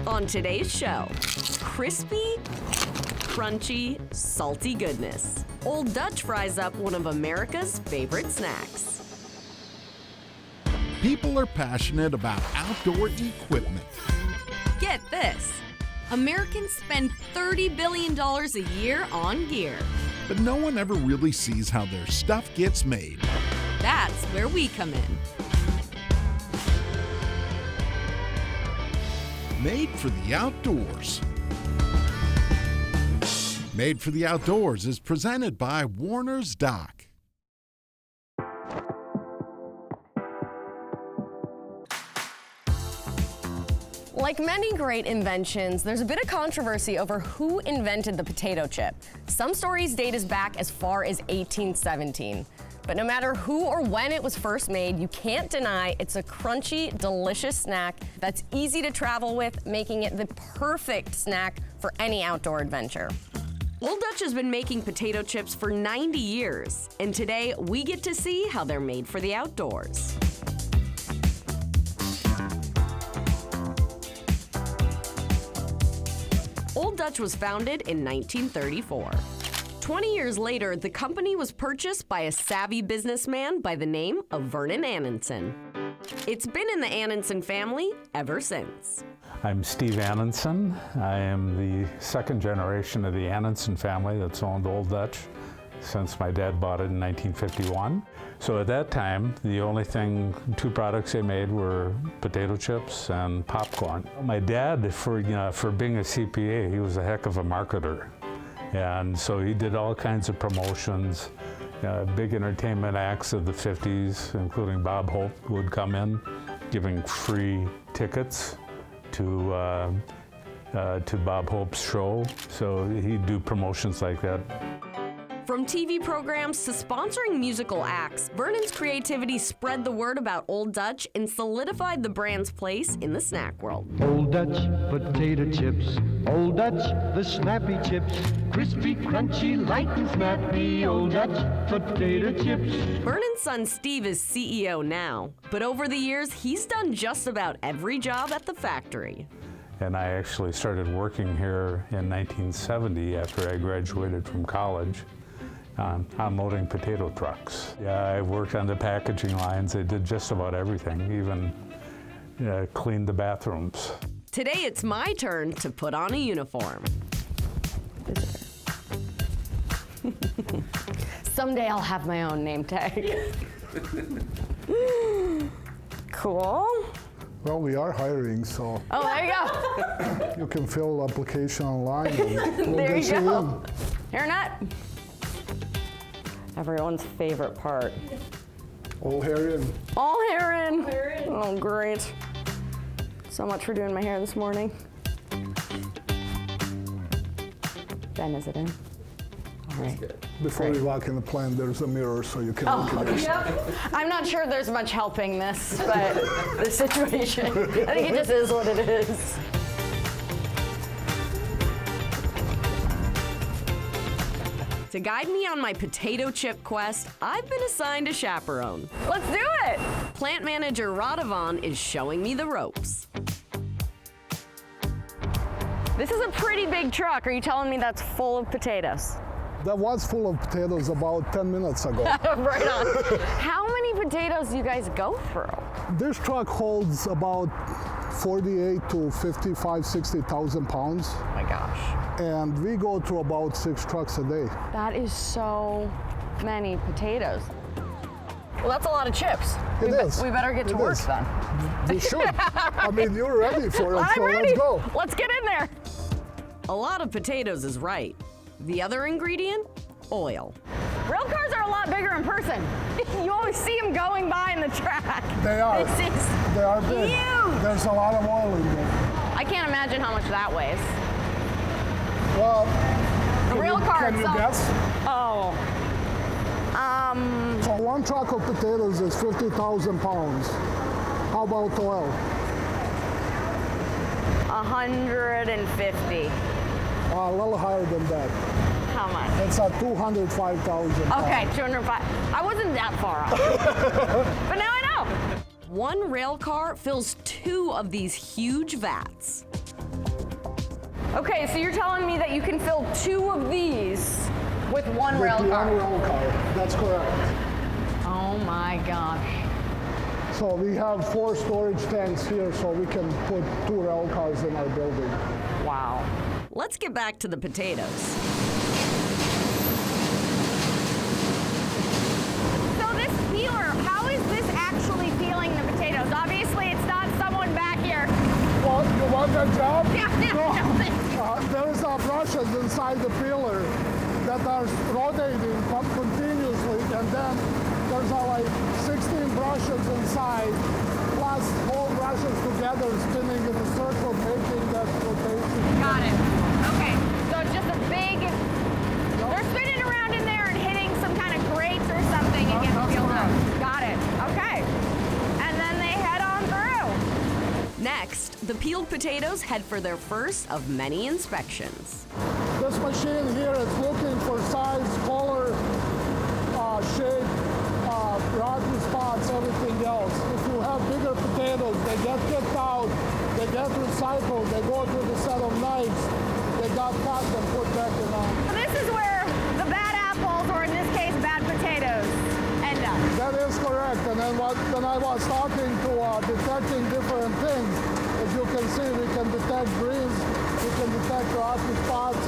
On today's show, crispy, crunchy, salty goodness. Old Dutch fries up one of America's favorite snacks. People are passionate about outdoor equipment. Get this. Americans spend $30 billion a year on gear. But no one ever really sees how their stuff gets made. That's where we come in. Made for the Outdoors. Made for the Outdoors is presented by Warner's Dock. Like many great inventions, there's a bit of controversy over who invented the potato chip. Some stories date as back as far as 1817. But no matter who or when it was first made, you can't deny it's a crunchy, delicious snack that's easy to travel with, making it the perfect snack for any outdoor adventure. Old Dutch has been making potato chips for 90 years, and today we get to see how they're made for the outdoors. Old Dutch was founded in 1934. 20 years later, the company was purchased by a savvy businessman by the name of Vernon Annenson. It's been in the Annenson family ever since. I'm Steve Annenson. I am the second generation of the Annenson family that's owned Old Dutch since my dad bought it in 1951. So at that time, the only two products they made were potato chips and popcorn. My dad, for being a CPA, he was a heck of a marketer. And so he did all kinds of promotions. Big entertainment acts of the 50s, including Bob Hope, would come in, giving free tickets to Bob Hope's show. So he'd do promotions like that. From TV programs to sponsoring musical acts, Vernon's creativity spread the word about Old Dutch and solidified the brand's place in the snack world. Old Dutch potato chips, Old Dutch the snappy chips, crispy, crunchy, light and snappy, Old Dutch potato chips. Vernon's son Steve is CEO now, but over the years, he's done just about every job at the factory. And I actually started working here in 1970 after I graduated from college. Unloading potato trucks. Yeah, I worked on the packaging lines. I did just about everything, even cleaned the bathrooms. Today it's my turn to put on a uniform. Someday I'll have my own name tag. Cool. Well, we are hiring, so Oh, there you go. you can fill the application online. And we'll There get you go. in. Hairnet. Everyone's favorite part. All hair in. All hair in. Oh, great. So much for doing my hair this morning. Ben, is it in? All right. Before you walk in the plant, there's a mirror so you can look at it. I'm not sure there's much helping this, but the situation, I think it just is what it is. To guide me on my potato chip quest, I've been assigned a chaperone. Let's do it. Plant manager Radovan is showing me the ropes. This is a pretty big truck. Are you telling me that's full of potatoes? That was full of potatoes about 10 minutes ago. Right on. How many potatoes do you guys go through? This truck holds about 48 to 55, 60,000 pounds. Oh my gosh. And we go through about 6 trucks a day. That is so many potatoes. Well, that's a lot of chips. It is. We better get to work then. We should. I mean, you're ready for it, I'm so ready. let's go. Let's get in there. A lot of potatoes is right. The other ingredient? Oil. Rail cars are a lot bigger in person. You always see them going by in the track. They are. This is They are big. huge. There's a lot of oil in there. I can't imagine how much that weighs. Well, The rail car can you itself. guess? Oh. So 1 truck of potatoes is 50,000 pounds. How about oil? 150. A little higher than that. How much? It's at 205,000. Okay, 205. I wasn't that far off. But now I know. One rail car fills 2 of these huge vats. Okay, so you're telling me that you can fill 2 of these with one With rail one car? rail car, that's correct. Oh my gosh. So we have 4 storage tanks here, so we can put 2 rail cars in our building. Wow. Let's get back to the potatoes. So this peeler, how is this actually peeling the potatoes? Obviously, it's not someone back here. Well, you want that job? Yeah. There's brushes inside the peeler that are rotating continuously, and then there's like 16 brushes inside, plus 4 brushes together spinning in a circle, making that rotation. Got it. Okay, so it's just a big, they're spinning around in there and hitting some kind of grates or something and getting That's peeled up. correct. Got it. Okay. And then they head on through. Next, the peeled potatoes head for their first of many inspections. This machine here is looking for size, color, shape, rotten spots, everything else. If you have bigger potatoes, they get kicked out, they get recycled, they go through the set of knives, they got cut and put back in on. So this is where the bad apples, or in this case, bad potatoes, end up. That is correct. And then when I was talking to detecting different things, as you can see, we can detect greens, we can detect rotten spots,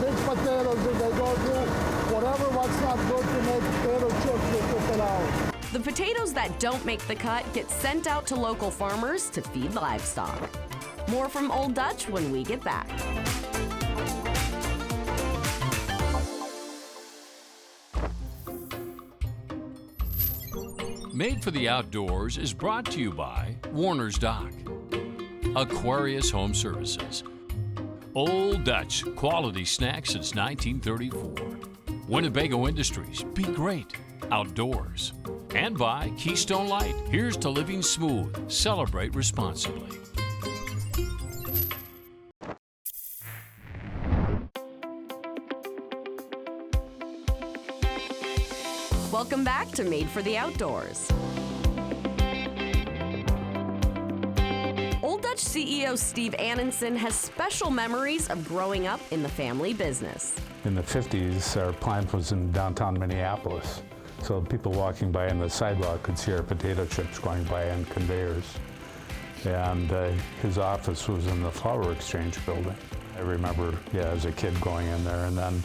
big potatoes if they go through, whatever what's not good to make potato chips, we took it out. The potatoes that don't make the cut get sent out to local farmers to feed livestock. More from Old Dutch when we get back. Made for the Outdoors is brought to you by Warner's Dock, Aquarius Home Services, Old Dutch, quality snacks since 1934, Winnebago Industries, be great, outdoors, and by Keystone Light, here's to living smooth, celebrate responsibly. Welcome back to Made for the Outdoors. Old Dutch CEO Steve Annenson has special memories of growing up in the family business. In the 50s, our plant was in downtown Minneapolis. So people walking by on the sidewalk could see our potato chips going by on conveyors. And his office was in the Flour Exchange building. I remember, as a kid going in there, and then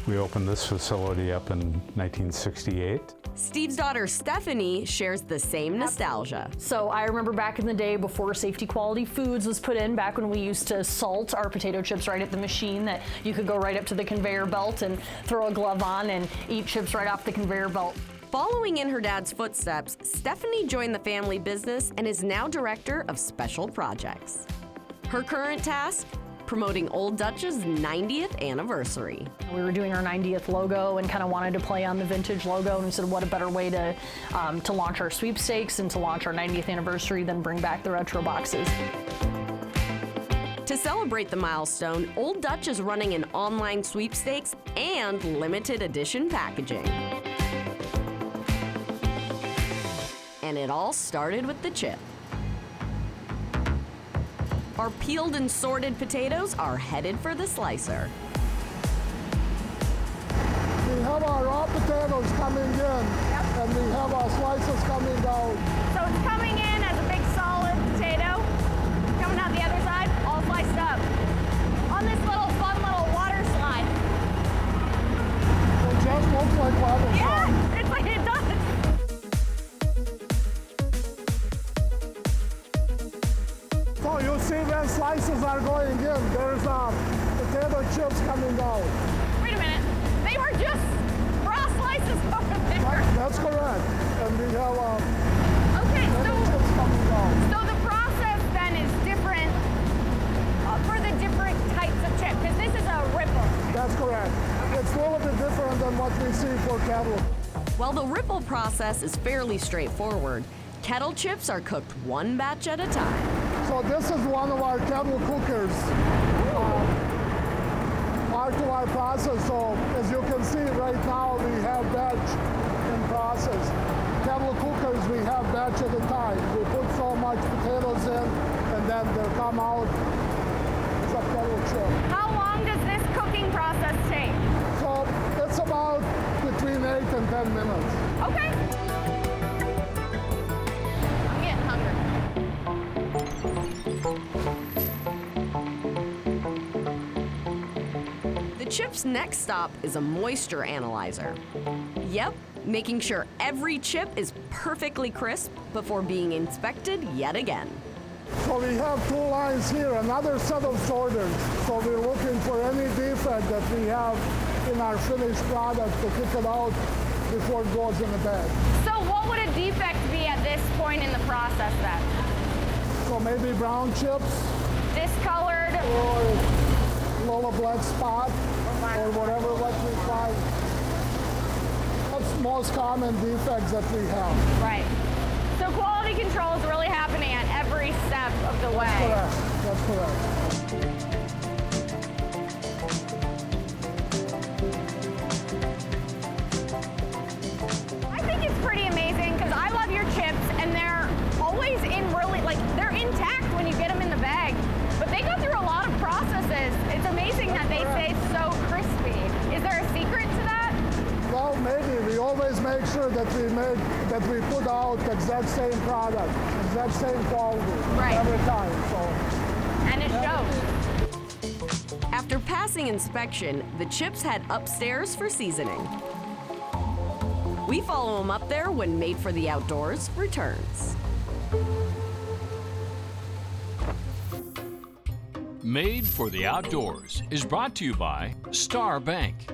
we opened this facility up in 1968. Steve's daughter Stephanie shares the same nostalgia. So I remember back in the day before Safety Quality Foods was put in, back when we used to salt our potato chips right at the machine, that you could go right up to the conveyor belt and throw a glove on and eat chips right off the conveyor belt. Following in her dad's footsteps, Stephanie joined the family business and is now director of special projects. Her current task? Promoting Old Dutch's 90th anniversary. We were doing our 90th logo and kind of wanted to play on the vintage logo, and we said, what a better way to launch our sweepstakes and to launch our 90th anniversary than bring back the retro boxes. To celebrate the milestone, Old Dutch is running an online sweepstakes and limited edition packaging. And it all started with the chip. Our peeled and sorted potatoes are headed for the slicer. We have our raw potatoes coming in, and we have our slices coming out. So it's coming in as a big solid potato, coming out the other side, all sliced up. On this little fun little water slide. It just looks like water slide. Yeah, it's like it does. So you see when slices are going in, there's potato chips coming out. Wait a minute, they were just raw slices over there. That's correct. And we have Okay, potato chips coming out. so the process then is different for the different types of chip, because this is a ripple. That's correct. It's a little bit different than what we see for cattle. While the ripple process is fairly straightforward, kettle chips are cooked one batch at a time. So this is one of our kettle cookers. Part of our process. So as you can see right now, we have batch in process. Kettle cookers, we have batch at a time. We put so much potatoes in, and then they come out. It's a kettle chip. How long does this cooking process take? So it's about between 8 and 10 minutes. Okay. I'm getting hungry. The chip's next stop is a moisture analyzer. Yep, making sure every chip is perfectly crisp before being inspected yet again. So we have 2 lines here, another set of sorters. So we're looking for any defect that we have in our finished product to kick it out before it goes in the bag. So what would a defect be at this point in the process then? So maybe brown chips Discolored? or a little black spot or whatever what we find. That's the most common defects that we have. Right. So quality control is really happening at every step of the way. Correct. That's correct. I think it's pretty amazing because I love your chips and they're always in really, like, they're intact when you get them in the bag. But they go through a lot of processes. It's amazing that they stay so crispy. Is there a secret to that? Well, maybe. We always make sure that we put out the exact same product, exact same quality every time. So. And it shows. After passing inspection, the chips head upstairs for seasoning. We follow them up there when Made for the Outdoors returns. Made for the Outdoors is brought to you by Star Bank.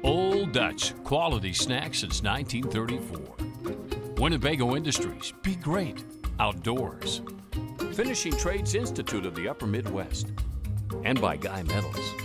Old Dutch, quality snacks since 1934. Winnebago Industries, be great outdoors. Finishing Trades Institute of the Upper Midwest. And by Guy Metals.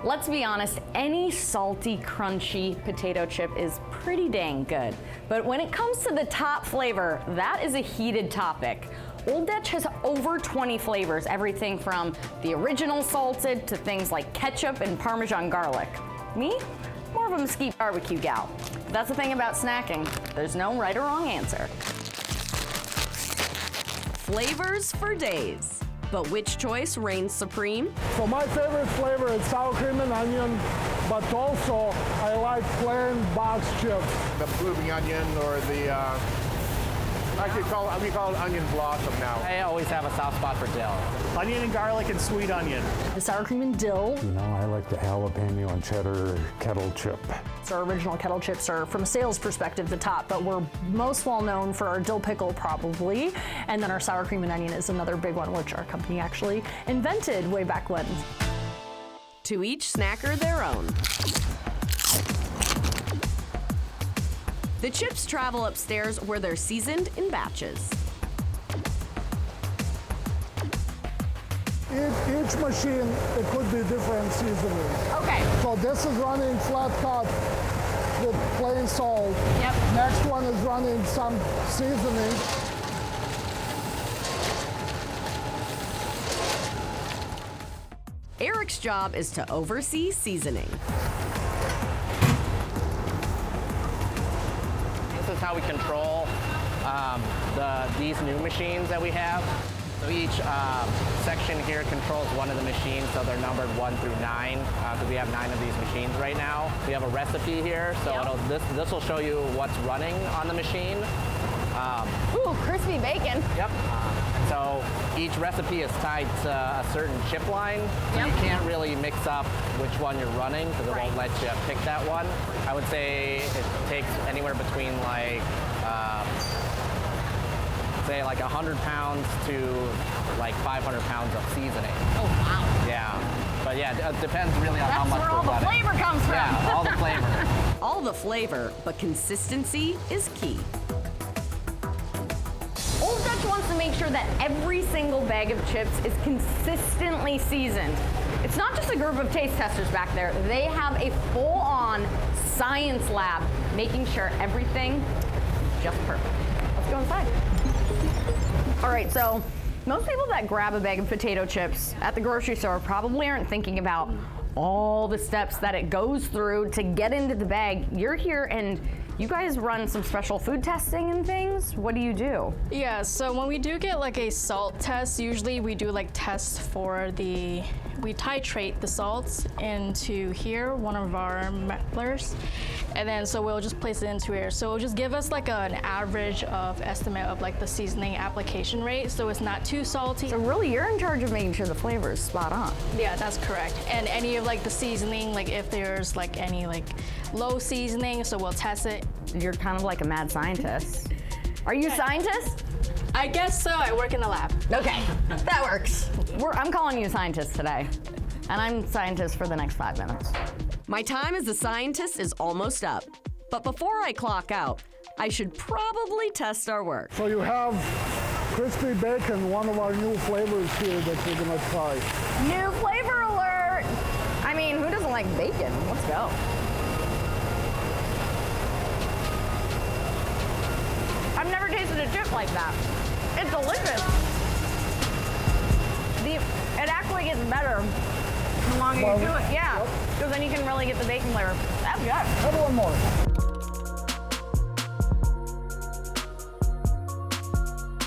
Let's be honest, any salty, crunchy potato chip is pretty dang good. But when it comes to the top flavor, that is a heated topic. Old Dutch has over 20 flavors, everything from the original salted to things like ketchup and Parmesan garlic. Me? More of a mesquite barbecue gal. But that's the thing about snacking. There's no right or wrong answer. Flavors for days. But which choice reigns supreme? So my favorite flavor is sour cream and onion, but also I like plain box chips. The blooming onion or the, we call it onion blossom now. I always have a soft spot for dill. Onion and garlic and sweet onion. The sour cream and dill. You know, I like the jalapeno and cheddar kettle chip. So our original kettle chips are, from a sales perspective, the top, but we're most well known for our dill pickle probably. And then our sour cream and onion is another big one, which our company actually invented way back when. To each snacker their own. The chips travel upstairs where they're seasoned in batches. Each machine, it could be different seasoning. Okay. So this is running flat cut with plain salt. Yep. Next one is running some seasoning. Eric's job is to oversee seasoning. This is how we control these new machines that we have. So each section here controls one of the machines, so they're numbered 1 through 9, because we have 9 of these machines right now. We have a recipe here, so this will show you what's running on the machine. Ooh, crispy bacon. Yep. So each recipe is tied to a certain chip line. So you can't really mix up which one you're running because it won't let you pick that one. I would say it takes anywhere between like, say like 100 pounds to like 500 pounds of seasoning. Oh, wow. Yeah. But yeah, it depends really on how much That's where all the flavor comes from. Yeah, all the flavor. All the flavor, but consistency is key. Old Dutch wants to make sure that every single bag of chips is consistently seasoned. It's not just a group of taste testers back there. They have a full-on science lab making sure everything is just perfect. Let's go inside. All right, so most people that grab a bag of potato chips at the grocery store probably aren't thinking about all the steps that it goes through to get into the bag. You're here and you guys run some special food testing and things. What do you do? Yeah, so when we do get like a salt test, usually we do like tests for we titrate the salts into here, one of our metlers, and then so we'll just place it into here. So it'll just give us like an average of estimate of like the seasoning application rate, so it's not too salty. So really you're in charge of making sure the flavor is spot on. Yeah, that's correct. And any of like the seasoning, like if there's like any like low seasoning, so we'll test it. You're kind of like a mad scientist. Are you a scientist? I guess so. I work in the lab. Okay, that works. I'm calling you scientist today, and I'm scientist for the next 5 minutes. My time as a scientist is almost up. But before I clock out, I should probably test our work. So you have crispy bacon, one of our new flavors here that we're gonna try. New flavor alert! I mean, who doesn't like bacon? Let's go. I've never tasted a chip like that. It's delicious. It actually gets better the longer you do it. Yeah, because then you can really get the bacon flavor. That's good. Have one more.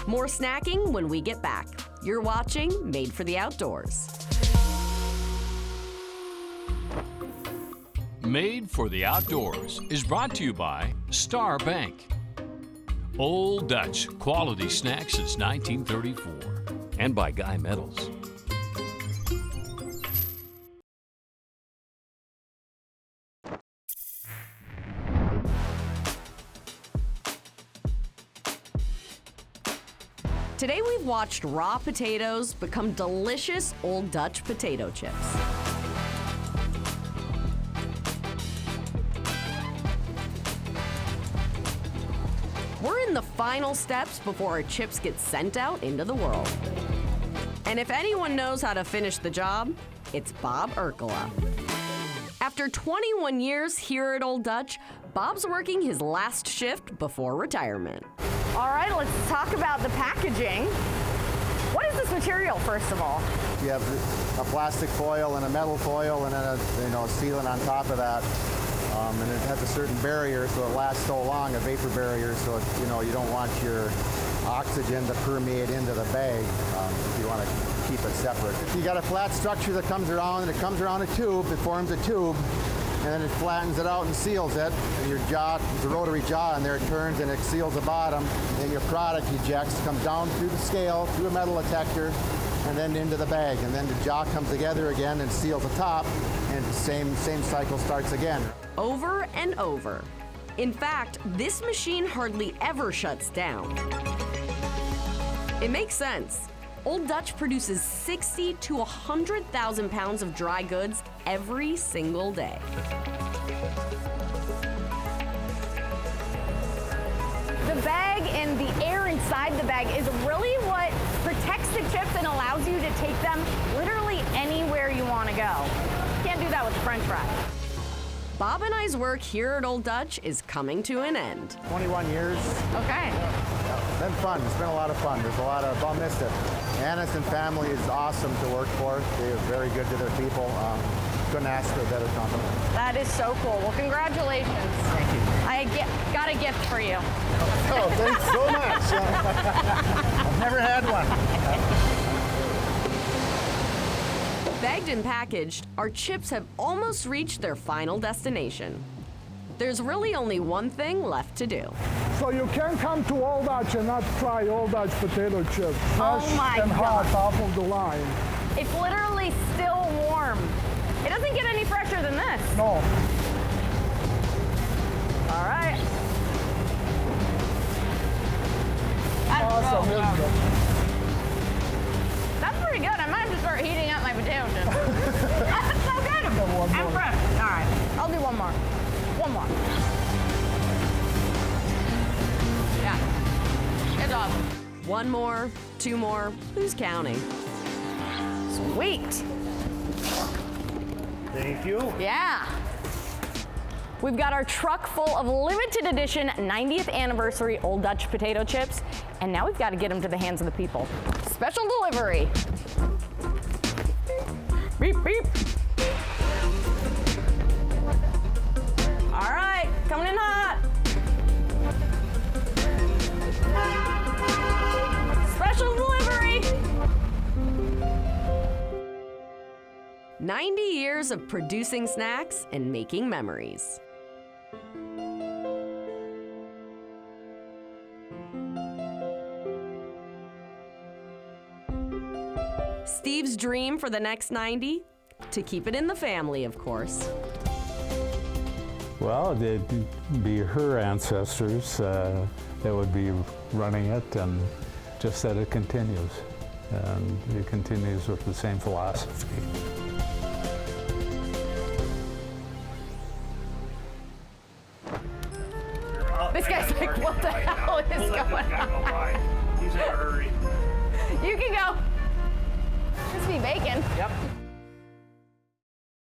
More snacking when we get back. You're watching Made for the Outdoors. Made for the Outdoors is brought to you by Star Bank. Old Dutch quality snacks since 1934. And by Guy Metals. Today we've watched raw potatoes become delicious Old Dutch potato chips. We're in the final steps before our chips get sent out into the world. And if anyone knows how to finish the job, it's Bob Urkela. After 21 years here at Old Dutch, Bob's working his last shift before retirement. All right, let's talk about the packaging. What is this material, first of all? You have a plastic foil and a metal foil and then a sealant on top of that. And it has a certain barrier so it lasts so long, a vapor barrier, so it, you don't want your oxygen to permeate into the bag if you want to keep it separate. You got a flat structure that comes around, and it comes around a tube, it forms a tube, and then it flattens it out and seals it. And your jaw, the rotary jaw in there, it turns and it seals the bottom. And then your product ejects, comes down through the scale, through a metal detector, and then into the bag. And then the jaw comes together again and seals the top, and the same cycle starts again. Over and over. In fact, this machine hardly ever shuts down. It makes sense. Old Dutch produces 60 to 100,000 pounds of dry goods every single day. The bag and the air inside the bag is really what protects the chips and allows you to take them literally anywhere you want to go. You can't do that with French fries. Bob and I's work here at Old Dutch is coming to an end. 21 years. Okay. It's been fun. It's been a lot of fun. There's a lot of, I'll miss it. Anderson family is awesome to work for. They are very good to their people. Couldn't ask for a better company. That is so cool. Well, congratulations. Thank you. I got a gift for you. Oh, thanks so much. I've never had one. Bagged and packaged, our chips have almost reached their final destination. There's really only one thing left to do. So you can come to Old Dutch and not try Old Dutch potato chips. Fresh and hot off of the line. It's literally still warm. It doesn't get any fresher than this. No. All right. Awesome, isn't it? That's pretty good. I might have to start heating up my potato chips. That's so good. I'm fresh. All right. I'll do one more. One more. Yeah. It's awesome. One more, two more, who's counting? Sweet. Thank you. Yeah. We've got our truck full of limited edition 90th anniversary Old Dutch potato chips, and now we've got to get them to the hands of the people. Special delivery. Beep, beep. 90 years of producing snacks and making memories. Steve's dream for the next 90? To keep it in the family, of course. Well, it'd be her ancestors that would be running it, and just that it continues. And it continues with the same philosophy. This guy's like, what the hell is going on? He's in a hurry. You can go. Crispy bacon. Yep.